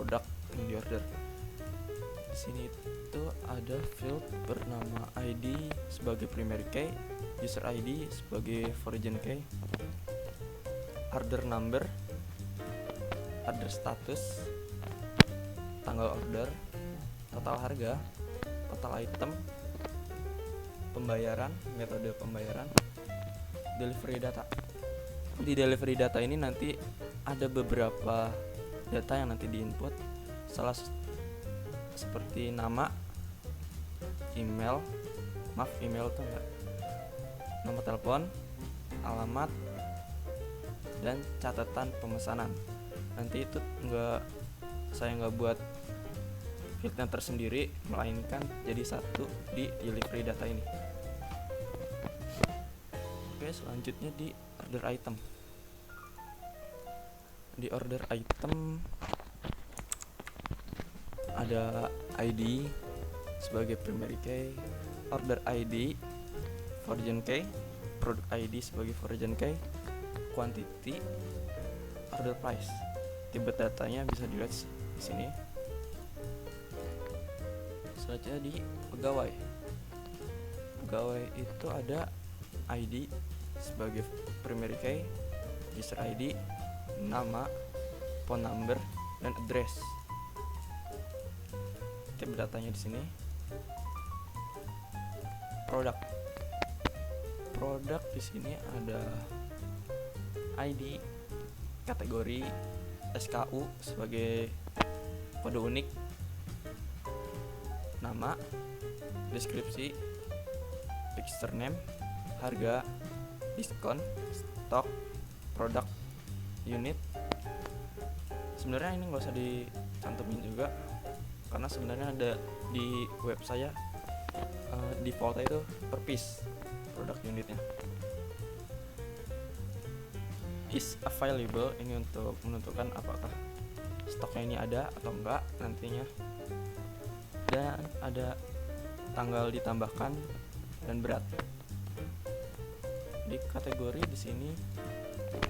produk yang di order. Di sini itu ada field bernama ID sebagai primary key, user ID sebagai foreign key, order number, order status, tanggal order, total harga, total item, pembayaran, metode pembayaran, delivery data. Di delivery data ini nanti ada beberapa data yang nanti diinput, seperti nama, email tuh enggak, nomor telepon, alamat, dan catatan pemesanan. Nanti itu saya nggak buat fieldnya tersendiri, melainkan jadi satu di delivery data ini. Oke, selanjutnya di order item. Di order item ada ID sebagai primary key, order ID, foreign key, product ID sebagai foreign key, quantity, order price. Tipe datanya bisa dilihat di sini. Selanjutnya di pegawai. Pegawai itu ada ID sebagai primary key, user ID, nama, phone number, dan address. Tipe datanya di sini. Produk di sini ada ID, kategori, SKU sebagai kode unik, nama, deskripsi, picture name, harga, diskon, stok, produk, unit. Sebenarnya ini nggak usah dicantumin juga, karena sebenarnya ada di web saya defaultnya itu per piece produk unitnya. Is available, ini untuk menentukan apakah stoknya ini ada atau enggak nantinya. Dan ada tanggal ditambahkan dan berat. Di kategori di sini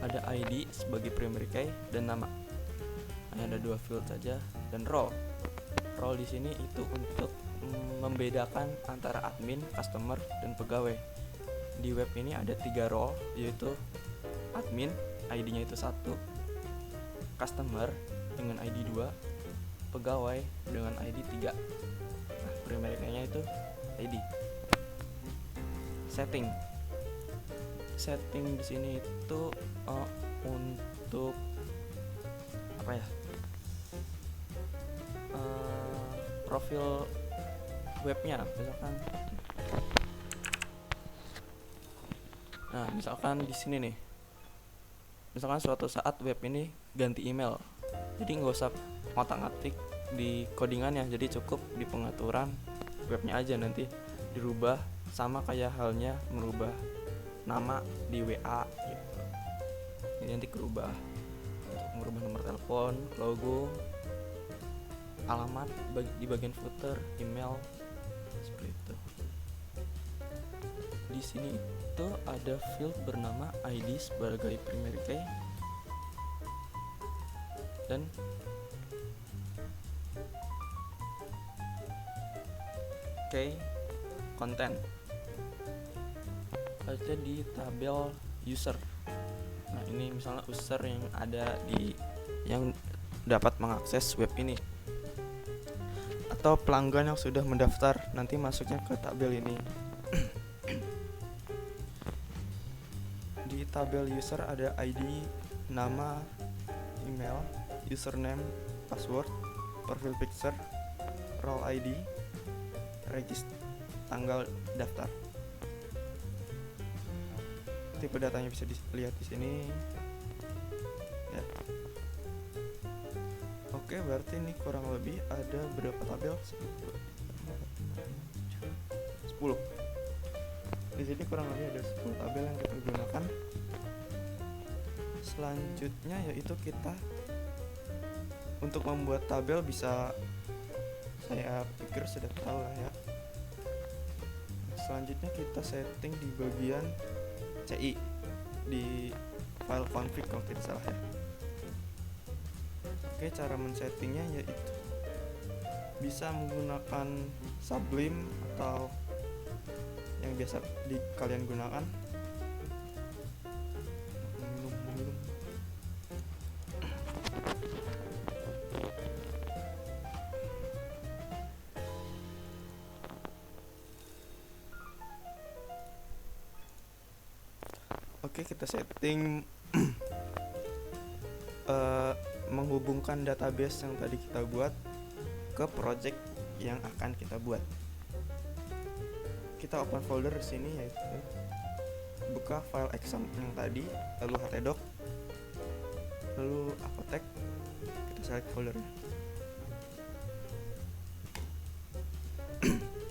ada ID sebagai primary key dan nama. Hanya ada 2 field saja. Dan role di sini itu untuk membedakan antara admin, customer, dan pegawai. Di web ini ada 3 role, yaitu admin, ID-nya itu 1, customer dengan ID 2, pegawai dengan ID 3. Nah, primary key-nya itu ID. Setting di sini itu untuk apa ya? Profil webnya, misalkan di sini nih, misalkan suatu saat web ini ganti email, jadi nggak usah ngotak-ngatik di codingannya, jadi cukup di pengaturan webnya aja nanti dirubah, sama kayak halnya merubah nama di WA gitu. Ini nanti kerubah untuk merubah nomor telepon, logo, alamat di bagian footer, email, seperti itu. Di sini itu ada field bernama ID sebagai primary key dan key content. Ada di tabel user. Nah, ini misalnya user yang dapat mengakses web ini, atau pelanggan yang sudah mendaftar nanti masuknya ke tabel ini. Di tabel user ada ID, nama, email, username, password, profile picture, role ID, register, tanggal daftar. Tipe datanya bisa dilihat di sini. Ya. Oke, berarti ini kurang lebih ada berapa tabel? 10. Di sini kurang lebih ada 10 tabel yang kita gunakan. Selanjutnya yaitu kita untuk membuat tabel bisa, saya pikir sudah tahu lah ya. Selanjutnya kita setting di bagian CI di file config kalau tidak salah ya. Oke, cara men-settingnya yaitu bisa menggunakan Sublime atau yang biasa kalian gunakan. Minum. Oke, kita setting menghubungkan database yang tadi kita buat ke project yang akan kita buat. Kita open folder di sini, yaitu buka file exam yang tadi, lalu htdoc, lalu apotek, kita select foldernya.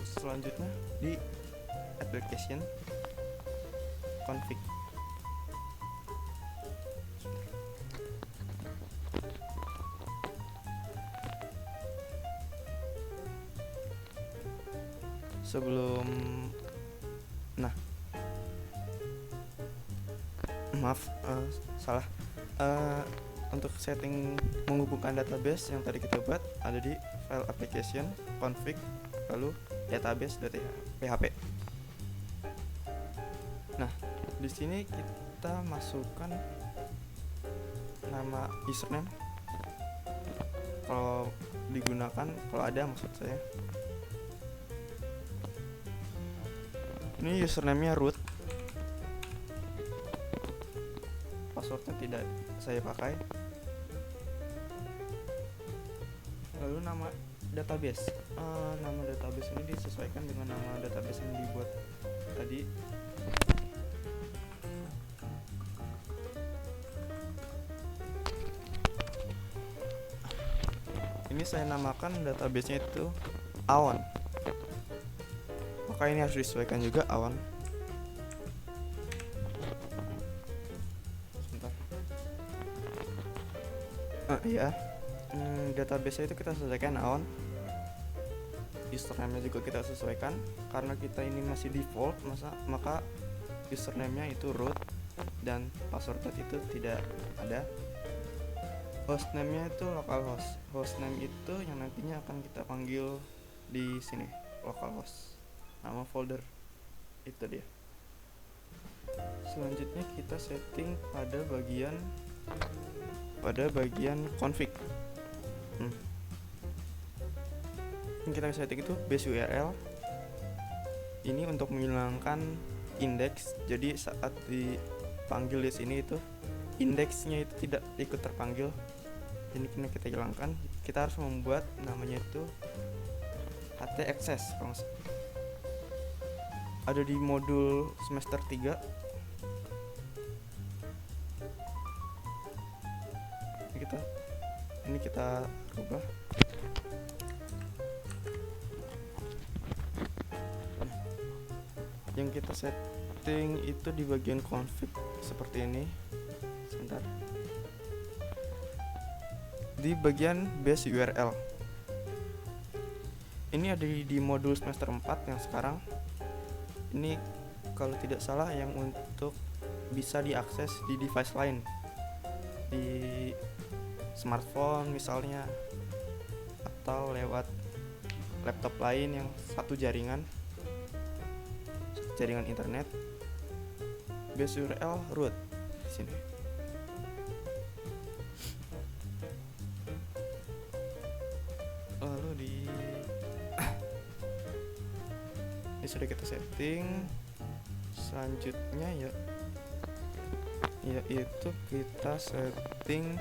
Selanjutnya di application config. Sebelum salah untuk setting menghubungkan database yang tadi kita buat ada di file application config lalu database.php. Nah, di sini kita masukkan nama username kalau digunakan, kalau ada maksud saya. Ini username-nya root. Passwordnya tidak saya pakai. Lalu nama database. Nama database ini disesuaikan dengan nama database yang dibuat tadi. Ini saya namakan database-nya itu Awan. Maka ini harus disesuaikan juga Awan. Sebentar. Database itu kita sesuaikan Awan. Username-nya juga kita sesuaikan. Karena kita ini masih default, maka username-nya itu root dan passwordnya itu tidak ada. Hostname-nya itu localhost. Hostname itu yang nantinya akan kita panggil di sini, localhost. Nama folder itu dia. Selanjutnya kita setting pada bagian config. Yang kita setting itu base URL. Ini untuk menghilangkan indeks. Jadi saat dipanggil di sini itu indeksnya itu tidak ikut terpanggil. Ini kita hilangkan. Kita harus membuat namanya itu htaccess. Ada di modul semester 3. Ini kita rubah. Yang kita setting itu di bagian config seperti ini. Sebentar. Di bagian base URL. Ini ada di modul semester 4 yang sekarang. Ini kalau tidak salah yang untuk bisa diakses di device lain, di smartphone misalnya, atau lewat laptop lain yang satu jaringan internet. Base URL root di sini. Lalu ini sudah kita setting. Selanjutnya yaitu kita setting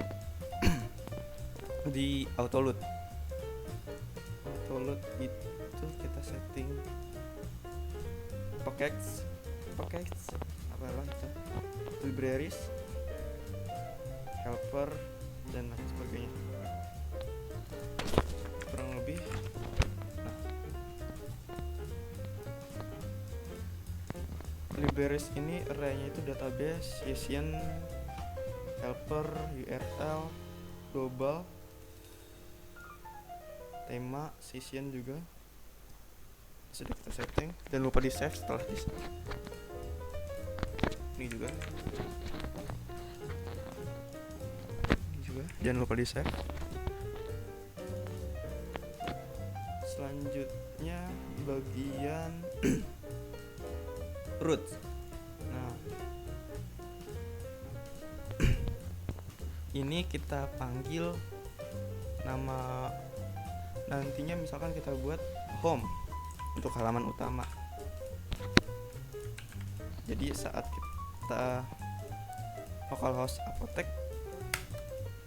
di autoload. Autoload itu kita setting package apalah itu, libraries, helper dan lain sebagainya. Kurang lebih. Libraries ini array-nya itu database, session, helper, URL, global, tema, session juga sudah kita setting. Dan lupa di save setelah ini juga jangan lupa di save. Selanjutnya bagian root. Nah, ini kita panggil nama, nantinya misalkan kita buat home untuk halaman utama. Jadi saat kita localhost apotek,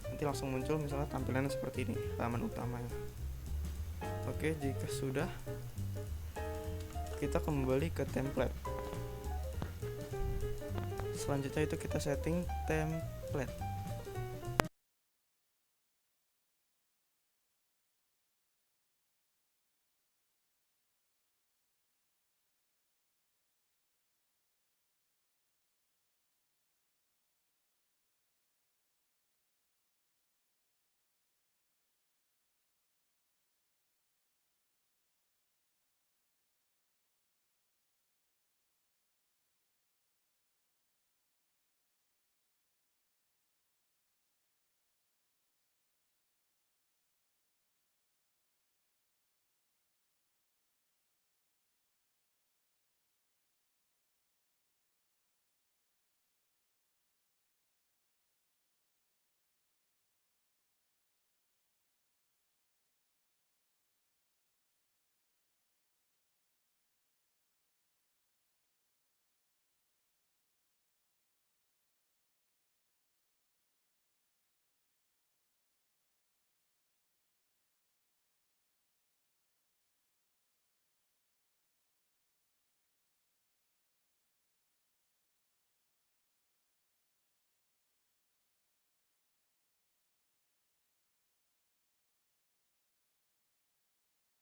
nanti langsung muncul misalnya tampilannya seperti ini, halaman utamanya. Oke, jika sudah, kita kembali ke template. Selanjutnya itu kita setting template.